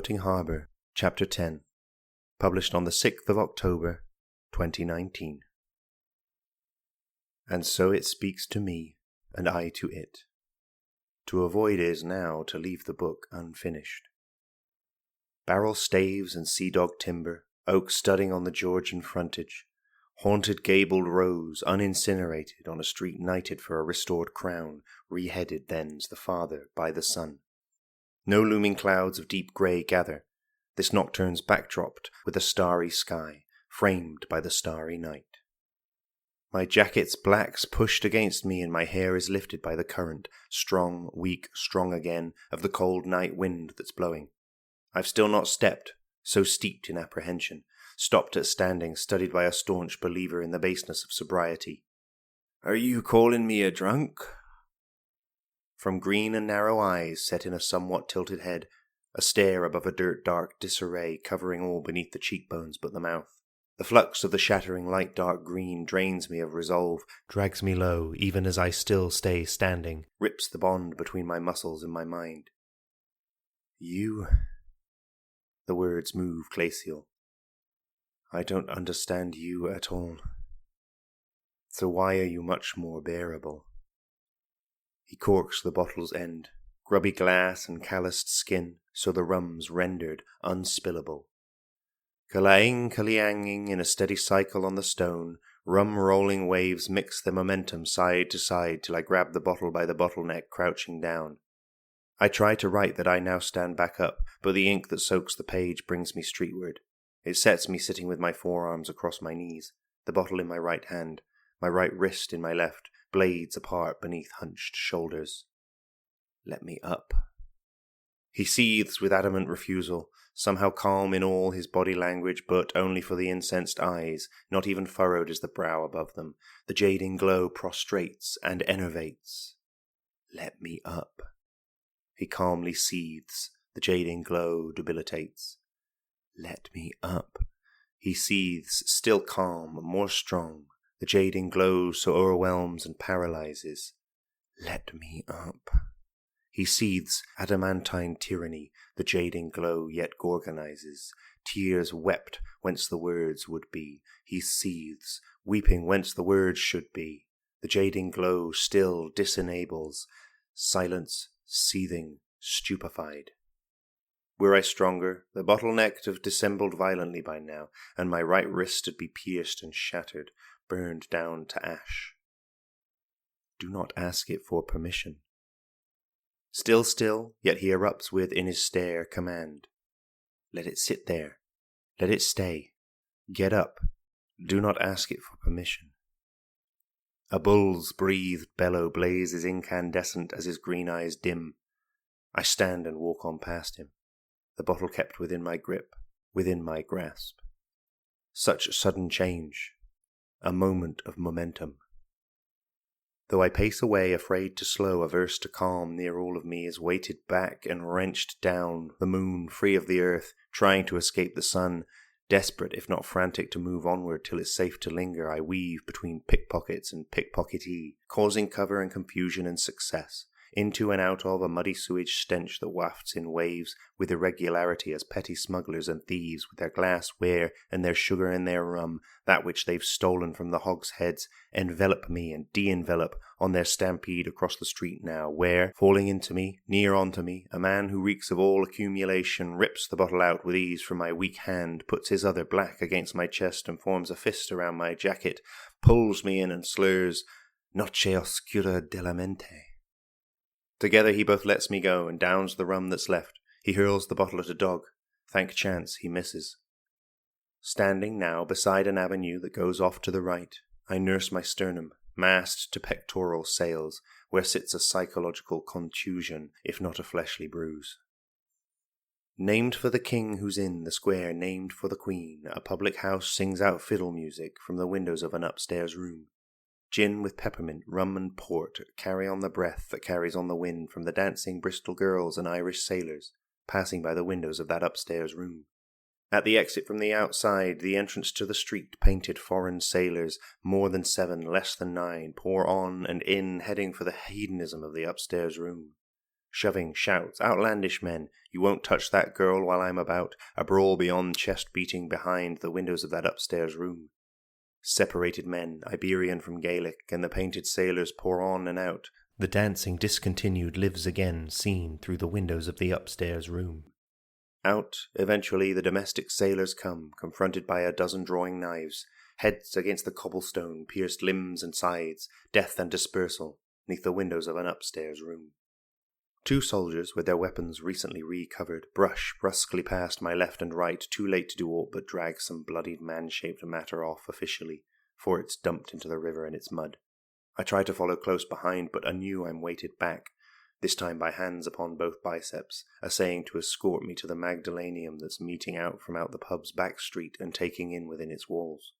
Floating Harbour, Chapter 10, published on the 6th of October, 2019. And so it speaks to me, and I to it. To avoid is now to leave the book unfinished. Barrel staves and sea dog timber, oak studding on the Georgian frontage, haunted gabled rows unincinerated on a street knighted for a restored crown, reheaded then's the father by the son. No looming clouds of deep grey gather, this nocturne's backdropped with a starry sky, framed by the starry night. My jacket's blacks pushed against me and my hair is lifted by the current, strong, weak, strong again, of the cold night wind that's blowing. I've still not stepped, so steeped in apprehension, stopped at standing, studied by a staunch believer in the baseness of sobriety. "Are you calling me a drunk?" From green and narrow eyes set in a somewhat tilted head, a stare above a dirt-dark disarray covering all beneath the cheekbones but the mouth. The flux of the shattering light dark green drains me of resolve, drags me low even as I still stay standing, rips the bond between my muscles and my mind. "You..." The words move glacial. "I don't understand you at all. So why are you much more bearable?" He corks the bottle's end, grubby glass and calloused skin, so the rum's rendered unspillable. Kalaing kalianging in a steady cycle on the stone, rum-rolling waves mix their momentum side to side till I grab the bottle by the bottleneck, crouching down. I try to write that I now stand back up, but the ink that soaks the page brings me streetward. It sets me sitting with my forearms across my knees, the bottle in my right hand, my right wrist in my left, blades apart beneath hunched shoulders. "Let me up." He seethes with adamant refusal, somehow calm in all his body language, but only for the incensed eyes, not even furrowed is the brow above them. The jading glow prostrates and enervates. "Let me up." He calmly seethes, the jading glow debilitates. "Let me up." He seethes, still calm, more strong. The jading glow so o'erwhelms and paralyzes. "Let me up." He seethes, adamantine tyranny, the jading glow yet gorgonizes. Tears wept whence the words would be. He seethes, weeping whence the words should be. The jading glow still disenables. Silence, seething, stupefied. Were I stronger, the bottleneck have dissembled violently by now, and my right wrist would be pierced and shattered, burned down to ash. Do not ask it for permission. Still, yet he erupts with, in his stare, command. Let it sit there. Let it stay. Get up. Do not ask it for permission. A bull's breathed bellow blazes incandescent as his green eyes dim. I stand and walk on past him, the bottle kept within my grip, within my grasp. Such sudden change. A moment of momentum. Though I pace away, afraid to slow, averse to calm, near all of me is weighted back and wrenched down, the moon free of the earth, trying to escape the sun, desperate if not frantic to move onward till it's safe to linger. I weave between pickpockets and pickpocketee, causing cover and confusion and success, into and out of a muddy sewage stench that wafts in waves with irregularity as petty smugglers and thieves with their glassware and their sugar and their rum, that which they've stolen from the hogsheads, envelop me and de-envelop on their stampede across the street now, where, falling into me, near onto me, a man who reeks of all accumulation rips the bottle out with ease from my weak hand, puts his other black against my chest and forms a fist around my jacket, pulls me in and slurs, "Noche oscura de la mente." Together he both lets me go and downs the rum that's left. He hurls the bottle at a dog. Thank chance he misses. Standing now beside an avenue that goes off to the right, I nurse my sternum, masked to pectoral sails, where sits a psychological contusion, if not a fleshly bruise. Named for the king who's in the square, named for the queen, a public house sings out fiddle music from the windows of an upstairs room. Gin with peppermint, rum and port carry on the breath that carries on the wind from the dancing Bristol girls and Irish sailors, passing by the windows of that upstairs room. At the exit from the outside, the entrance to the street, painted foreign sailors, more than 7, less than 9, pour on and in, heading for the hedonism of the upstairs room. Shoving, shouts, outlandish men, you won't touch that girl while I'm about, a brawl beyond chest-beating behind the windows of that upstairs room. Separated men, Iberian from Gaelic, and the painted sailors pour on and out. The dancing discontinued lives again, seen through the windows of the upstairs room. Out, eventually, the domestic sailors come, confronted by a dozen drawing knives, heads against the cobblestone, pierced limbs and sides, death and dispersal, neath the windows of an upstairs room. 2 soldiers, with their weapons recently recovered, brush brusquely past my left and right, too late to do aught but drag some bloodied man-shaped matter off officially, for it's dumped into the river in its mud. I try to follow close behind, but anew I'm weighted back, this time by hands upon both biceps, essaying to escort me to the Magdalenium that's meeting out from out the pub's back street and taking in within its walls.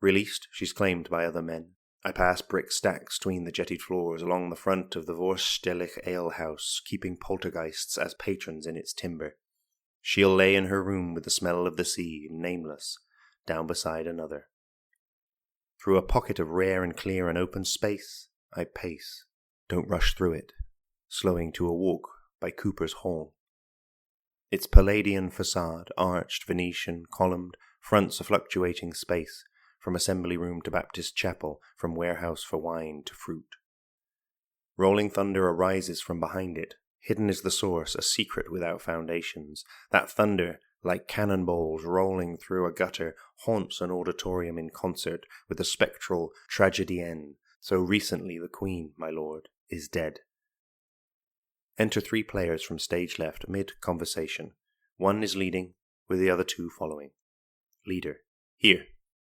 Released, she's claimed by other men. I pass brick stacks between the jettied floors along the front of the Vorstellig alehouse, keeping poltergeists as patrons in its timber. She'll lay in her room with the smell of the sea, nameless, down beside another. Through a pocket of rare and clear and open space, I pace, don't rush through it, slowing to a walk by Cooper's Hall. Its Palladian facade, arched, Venetian, columned, fronts a fluctuating space, from assembly room to Baptist chapel, from warehouse for wine to fruit. Rolling thunder arises from behind it. Hidden is the source, a secret without foundations. That thunder, like cannonballs rolling through a gutter, haunts an auditorium in concert with the spectral tragedienne. So recently the Queen, my lord, is dead. Enter 3 players from stage left, mid-conversation. 1 is leading, with the other 2 following. Leader. Here.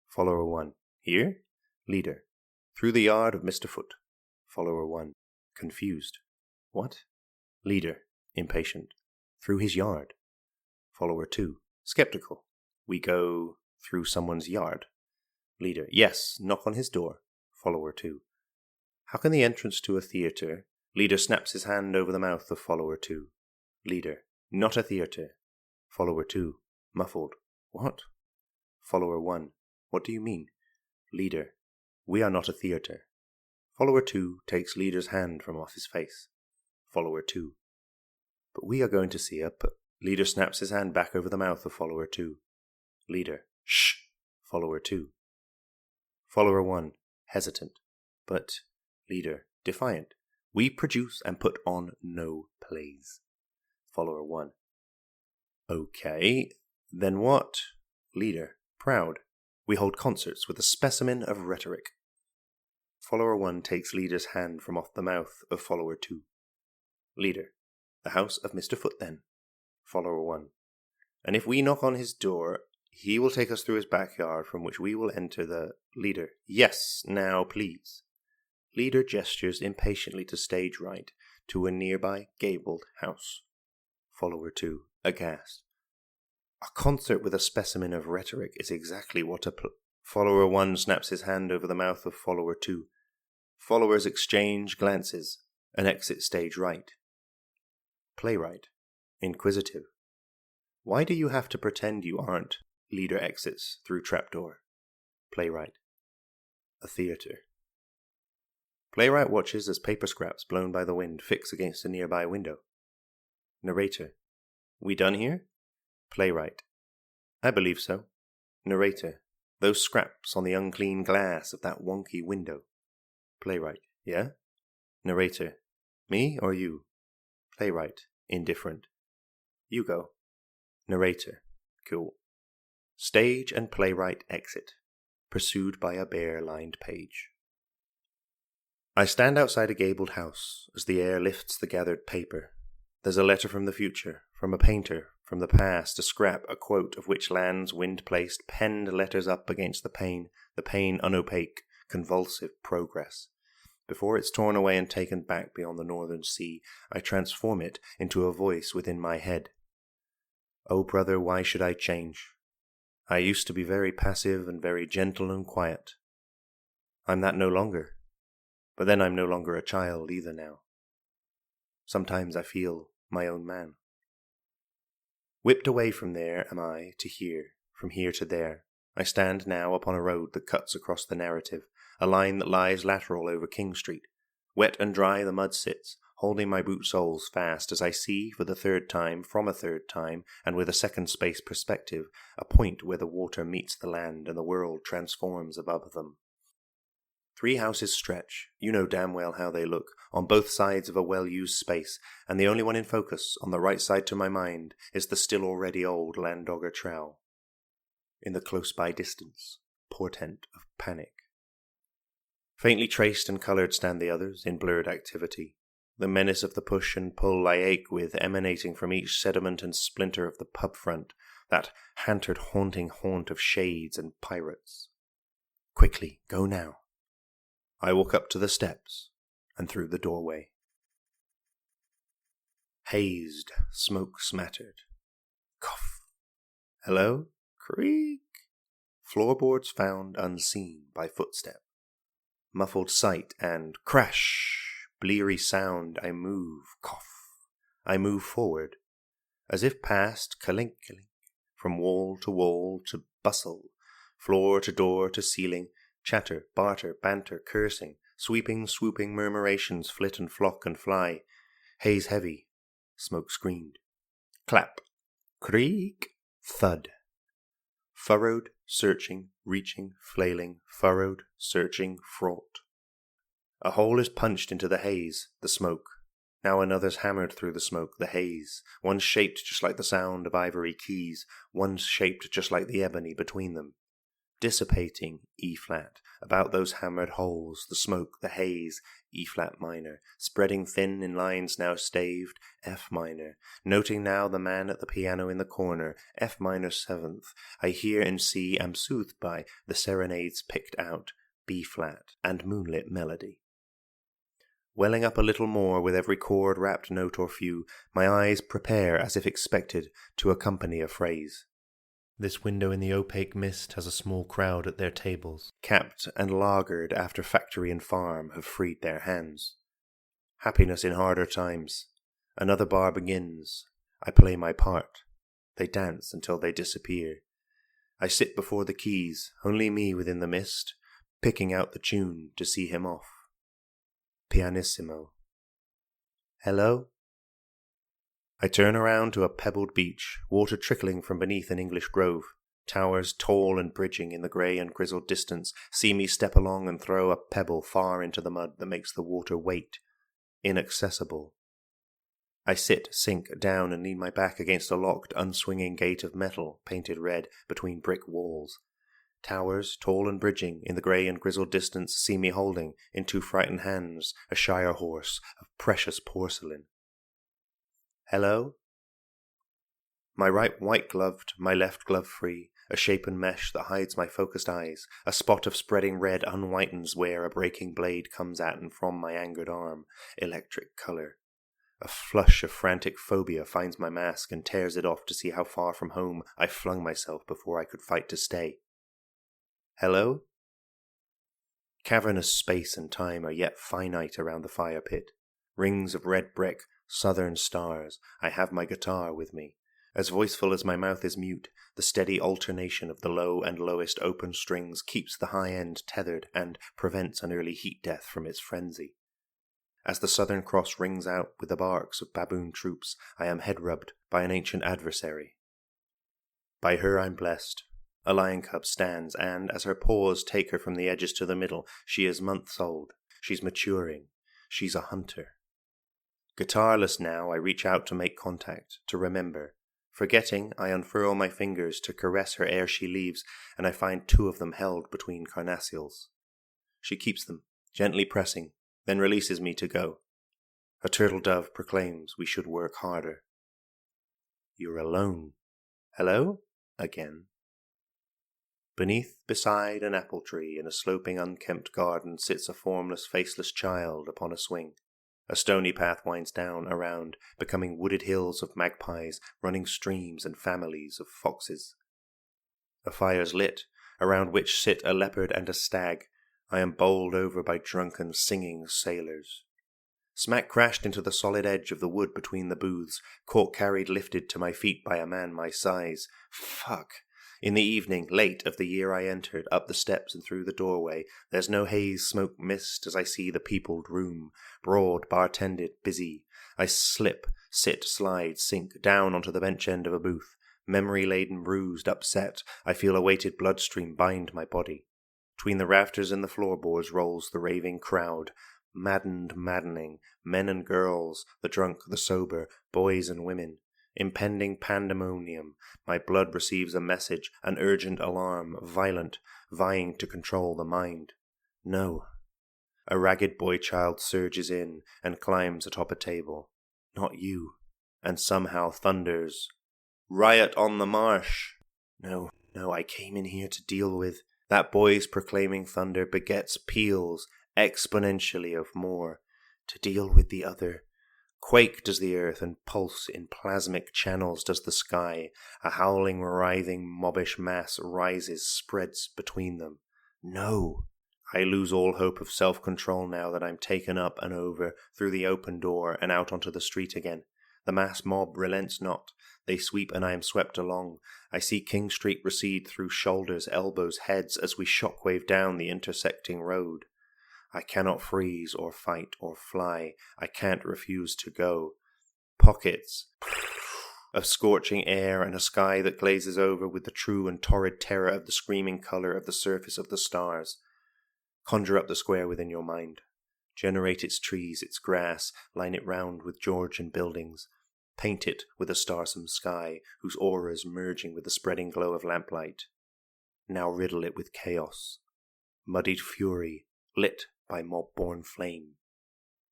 Follower 1. Here? Leader. Through the yard of Mr. Foot. Follower 1. Confused. What? Leader. Impatient. Through his yard. Follower 2. Skeptical. We go through someone's yard. Leader. Yes, knock on his door. Follower 2. How can the entrance to a theatre? Leader snaps his hand over the mouth of follower 2. Leader. Not a theatre. Follower 2. Muffled. What? Follower 1. What do you mean? Leader. We are not a theatre. Follower 2 takes leader's hand from off his face. Follower 2. But we are going to see a Leader snaps his hand back over the mouth of follower 2. Leader. Shh. Follower 2. Follower 1. Hesitant. But, leader. Defiant. We produce and put on no plays. Follower 1. Okay. Then what? Leader. Proud. We hold concerts with a specimen of rhetoric. Follower 1 takes leader's hand from off the mouth of follower 2. Leader. The house of Mr. Foot, then. Follower 1. And if we knock on his door, he will take us through his backyard, from which we will enter the... Leader. Yes, now please. Leader gestures impatiently to stage right, to a nearby gabled house. Follower 2. Aghast. A concert with a specimen of rhetoric is exactly what Follower 1 snaps his hand over the mouth of follower 2. Followers exchange glances and exit stage right. Playwright. Inquisitive. Why do you have to pretend you aren't? Leader exits through trapdoor. Playwright. A theatre. Playwright watches as paper scraps blown by the wind fix against a nearby window. Narrator. We done here? Playwright. I believe so. Narrator. Those scraps on the unclean glass of that wonky window. Playwright. Yeah? Narrator. Me or you? Playwright. Indifferent. You go. Narrator. Cool. Stage and playwright exit, pursued by a bare-lined page. I stand outside a gabled house as the air lifts the gathered paper. There's a letter from the future, from a painter, from the past, a scrap, a quote of which lands wind-placed, penned letters up against the pain unopaque, convulsive progress. Before it's torn away and taken back beyond the northern sea, I transform it into a voice within my head. Oh, brother, why should I change? I used to be very passive and very gentle and quiet. I'm that no longer. But then I'm no longer a child either now. Sometimes I feel my own man. Whipped away from there am I to here, from here to there. I stand now upon a road that cuts across the narrative, a line that lies lateral over King Street. Wet and dry the mud sits, holding my boot soles fast as I see, for the third time, from a third time, and with a second space perspective, a point where the water meets the land and the world transforms above them. 3 houses stretch, you know damn well how they look, on both sides of a well-used space, and the only one in focus, on the right side to my mind, is the still already old Landogger Trow. In the close-by distance, portent of panic. Faintly traced and coloured stand the others, in blurred activity. The menace of the push and pull I ache with emanating from each sediment and splinter of the pub front, that hantered haunting haunt of shades and pirates. Quickly, go now. I walk up to the steps, and through the doorway. Hazed, smoke smattered. Cough. Hello? Creak. Floorboards found unseen by footstep. Muffled sight and crash. Bleary sound. I move. Cough. I move forward, as if past kalink, from wall to bustle, floor to door to ceiling, chatter, barter, banter, cursing, sweeping, swooping murmurations flit and flock and fly. Haze heavy. Smoke screamed. Clap. Creak. Thud. Furrowed, searching, reaching, flailing, furrowed, searching, fraught. A hole is punched into the haze, the smoke. Now another's hammered through the smoke, the haze. One's shaped just like the sound of ivory keys, one's shaped just like the ebony between them. Dissipating, E-flat, about those hammered holes, the smoke, the haze, E-flat minor, spreading thin in lines now staved, F minor, noting now the man at the piano in the corner, F minor 7th, I hear and see, am soothed by the serenades picked out, B-flat, and moonlit melody. Welling up a little more with every chord-wrapped note or few, my eyes prepare as if expected to accompany a phrase. This window in the opaque mist has a small crowd at their tables, capped and lagered after factory and farm have freed their hands. Happiness in harder times. Another bar begins. I play my part. They dance until they disappear. I sit before the keys, only me within the mist, picking out the tune to see him off. Pianissimo. Hello? I turn around to a pebbled beach, water trickling from beneath an English grove. Towers tall and bridging in the grey and grizzled distance see me step along and throw a pebble far into the mud that makes the water wait. Inaccessible. I sit, sink down and lean my back against a locked, unswinging gate of metal, painted red, between brick walls. Towers, tall and bridging, in the grey and grizzled distance see me holding, in 2 frightened hands, a shire horse of precious porcelain. Hello? My right white-gloved, my left glove free, a shapen mesh that hides my focused eyes, a spot of spreading red unwhitens where a breaking blade comes at and from my angered arm, electric colour. A flush of frantic phobia finds my mask and tears it off to see how far from home I flung myself before I could fight to stay. Hello? Cavernous space and time are yet finite around the fire pit. Rings of red brick, southern stars. I have my guitar with me. As voiceful as my mouth is mute, the steady alternation of the low and lowest open strings keeps the high end tethered and prevents an early heat death from its frenzy. As the Southern Cross rings out with the barks of baboon troops, I am head-rubbed by an ancient adversary. By her I'm blessed. A lion cub stands, and as her paws take her from the edges to the middle, she is months old. She's maturing. She's a hunter. Guitarless now, I reach out to make contact, to remember. Forgetting, I unfurl my fingers to caress her ere she leaves, and I find 2 of them held between carnassials. She keeps them, gently pressing, then releases me to go. A turtle dove proclaims we should work harder. You're alone. Hello? Again. Beneath, beside an apple tree in a sloping, unkempt garden sits a formless, faceless child upon a swing. A stony path winds down around, becoming wooded hills of magpies, running streams and families of foxes. A fire's lit, around which sit a leopard and a stag. I am bowled over by drunken, singing sailors. Smack crashed into the solid edge of the wood between the booths, caught carried lifted to my feet by a man my size. Fuck! In the evening, late of the year I entered, up the steps and through the doorway, there's no haze, smoke, mist as I see the peopled room, broad, bar-tended, busy. I slip, sit, slide, sink, down onto the bench end of a booth. Memory-laden, bruised, upset, I feel a weighted bloodstream bind my body. Between the rafters and the floorboards rolls the raving crowd, maddened, maddening, men and girls, the drunk, the sober, boys and women. Impending pandemonium. My blood receives a message, an urgent alarm, violent, vying to control the mind. No. A ragged boy-child surges in and climbs atop a table. Not you. And somehow thunders, "Riot on the marsh!" No, I came in here to deal with. That boy's proclaiming thunder begets peals exponentially of more. To deal with the other. Quake does the earth, and pulse in plasmic channels does the sky. A howling, writhing, mobbish mass rises, spreads between them. No! I lose all hope of self-control now that I'm taken up and over, through the open door, and out onto the street again. The mass mob relents not. They sweep and I am swept along. I see King Street recede through shoulders, elbows, heads, as we shockwave down the intersecting road. I cannot freeze or fight or fly. I can't refuse to go. Pockets of scorching air and a sky that glazes over with the true and torrid terror of the screaming colour of the surface of the stars. Conjure up the square within your mind. Generate its trees, its grass, line it round with Georgian buildings. Paint it with a starsome sky, whose auras merging with the spreading glow of lamplight. Now riddle it with chaos. Muddied fury, lit by mob-born flame.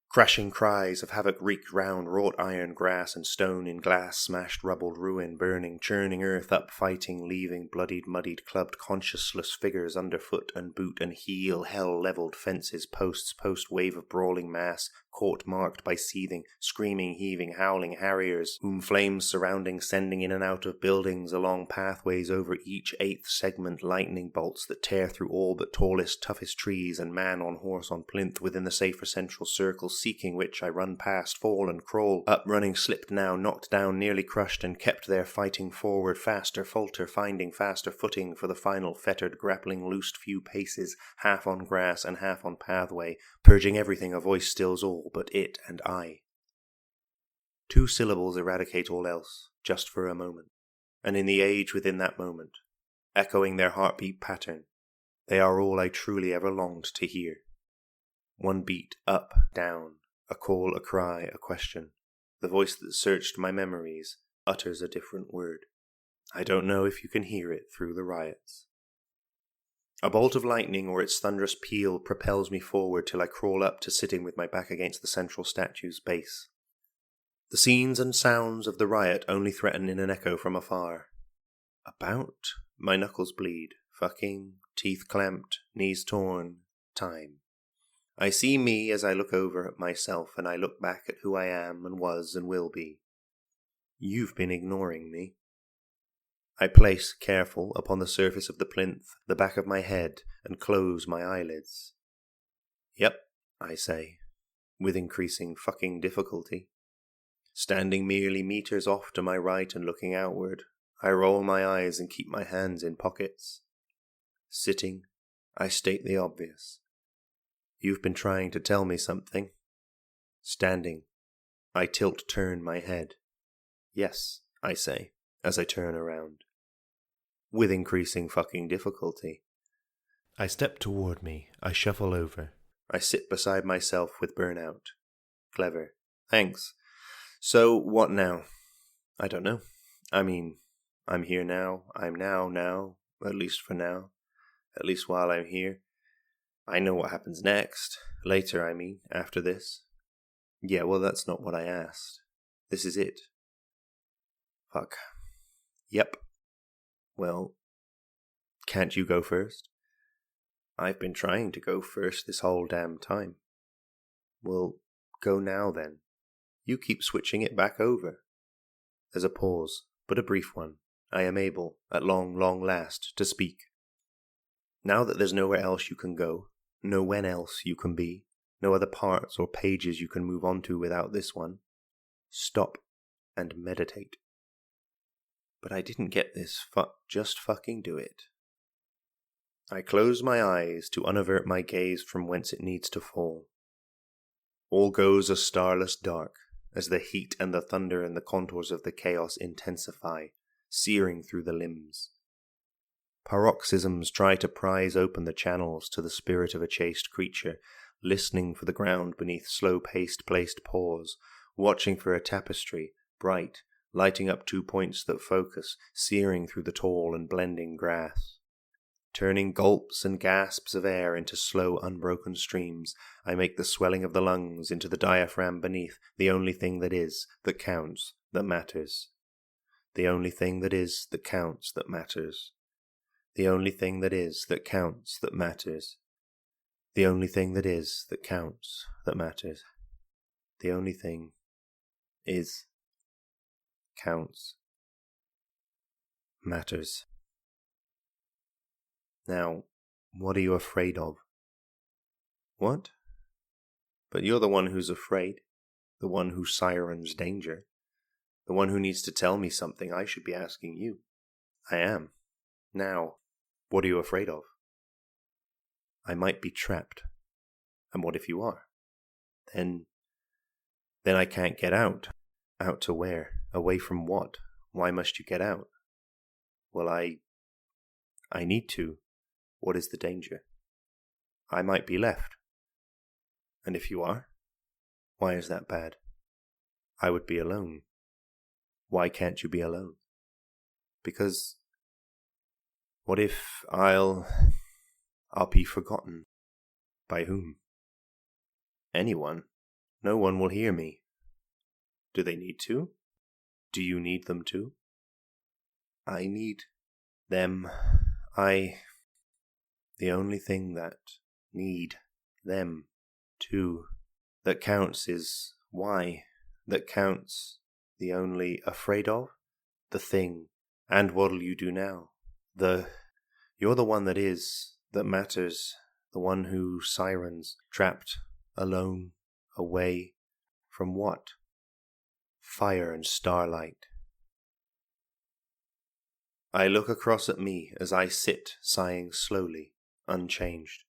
Crashing cries of havoc wreaked round wrought iron, grass and stone in glass, smashed, rubbled ruin, burning, churning earth up, fighting, leaving bloodied, muddied, clubbed, conscienceless figures underfoot and boot and heel, hell-levelled fences, posts, post-wave of brawling mass, court marked by seething, screaming, heaving, howling harriers, whom flames surrounding, sending in and out of buildings, along pathways over each eighth segment, lightning bolts that tear through all but tallest, toughest trees, and man on horse on plinth within the safer central circle, seeking which I run past, fall and crawl, up running, slipped now, knocked down, nearly crushed, and kept there fighting forward, faster, falter, finding faster footing for the final fettered, grappling, loosed few paces, half on grass and half on pathway, purging everything, a voice stills all but it and I. 2 syllables eradicate all else, just for a moment, and in the age within that moment, echoing their heartbeat pattern, they are all I truly ever longed to hear. 1 beat, up, down, a call, a cry, a question. The voice that searched my memories utters a different word. I don't know if you can hear it through the riots. A bolt of lightning or its thunderous peal propels me forward till I crawl up to sitting with my back against the central statue's base. The scenes and sounds of the riot only threaten in an echo from afar. About? My knuckles bleed. Fucking, teeth clamped, knees torn. Time. I see me as I look over at myself, and I look back at who I am and was and will be. You've been ignoring me. I place, careful, upon the surface of the plinth, the back of my head, and close my eyelids. Yep, I say, with increasing fucking difficulty. Standing merely meters off to my right and looking outward, I roll my eyes and keep my hands in pockets. Sitting, I state the obvious. You've been trying to tell me something. Standing, I turn my head. Yes, I say, as I turn around. With increasing fucking difficulty. I step toward me, I shuffle over. I sit beside myself with burnout. Clever. Thanks. So, what now? I don't know. I mean, I'm here now. I'm now, at least for now. At least while I'm here. I know what happens next. Later, I mean, after this. Yeah, well, that's not what I asked. This is it. Fuck. Yep. Well, can't you go first? I've been trying to go first this whole damn time. Well, go now then. You keep switching it back over. There's a pause, but a brief one. I am able, at long last, to speak. Now that there's nowhere else you can go, no when else you can be, no other parts or pages you can move on to without this one, stop and meditate. but I didn't get this. Just fucking do it. I close my eyes to unavert my gaze from whence it needs to fall. All goes a starless dark, as the heat and the thunder and the contours of the chaos intensify, searing through the limbs. Paroxysms try to prise open the channels to the spirit of a chaste creature, listening for the ground beneath slow-paced placed paws, watching for a tapestry, bright, lighting up 2 points that focus, searing through the tall and blending grass. Turning gulps and gasps of air into slow, unbroken streams, I make the swelling of the lungs into the diaphragm beneath the only thing that is, that counts, that matters. The only thing that is, that counts, that matters. The only thing that is, that counts, that matters. The only thing that is, that counts, that matters. The only thing is, counts, matters. Now, what are you afraid of? What? But you're the one who's afraid, the one who sirens danger, the one who needs to tell me something I should be asking you. I am. Now, what are you afraid of? I might be trapped. And what if you are? Then I can't get out. Out to where? Away from what? Why must you get out? Well, I need to. What is the danger? I might be left. And if you are? Why is that bad? I would be alone. Why can't you be alone? Because what if I'll be forgotten? By whom? Anyone. No one will hear me. Do they need to? Do you need them to? I need them. The only thing that need them to, that counts is why, that counts, the only afraid of, the thing, and what'll you do now? You're the one that is, that matters, the one who sirens, trapped, alone, away, from what? Fire and starlight. I look across at me as I sit, sighing slowly, unchanged.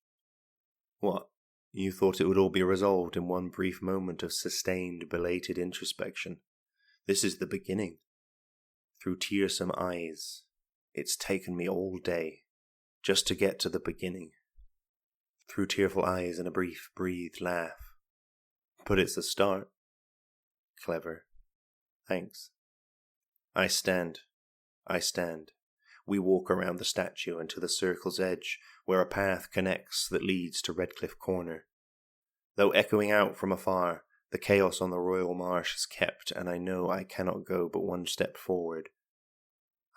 What? You thought it would all be resolved in one brief moment of sustained, belated introspection. This is the beginning. Through tearsome eyes, it's taken me all day, just to get to the beginning. Through tearful eyes and a brief, breathed laugh. But it's a start. Clever. Thanks. I stand. We walk around the statue and to the circle's edge, where a path connects that leads to Redcliffe Corner. Though echoing out from afar, the chaos on the Royal Marsh is kept, and I know I cannot go but one step forward.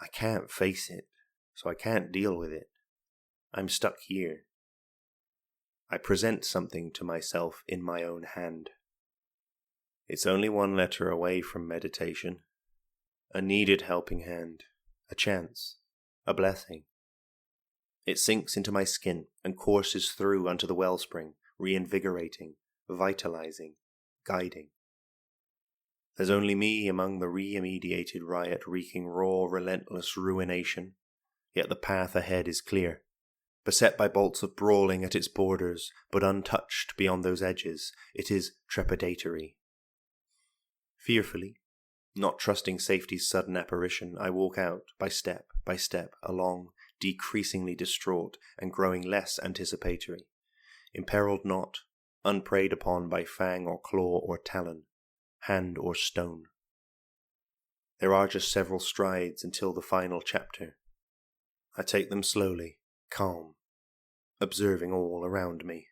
I can't face it, so I can't deal with it. I'm stuck here. I present something to myself in my own hand. It's only one letter away from meditation. A needed helping hand, a chance, a blessing. It sinks into my skin and courses through unto the wellspring, reinvigorating, vitalizing, guiding. There's only me among the remediated riot wreaking raw, relentless ruination, yet the path ahead is clear, beset by bolts of brawling at its borders, but untouched beyond those edges. It is trepidatory. Fearfully, not trusting safety's sudden apparition, I walk out, by step, along, decreasingly distraught and growing less anticipatory, imperiled not, unpreyed upon by fang or claw or talon, hand or stone. There are just several strides until the final chapter. I take them slowly, calm, observing all around me.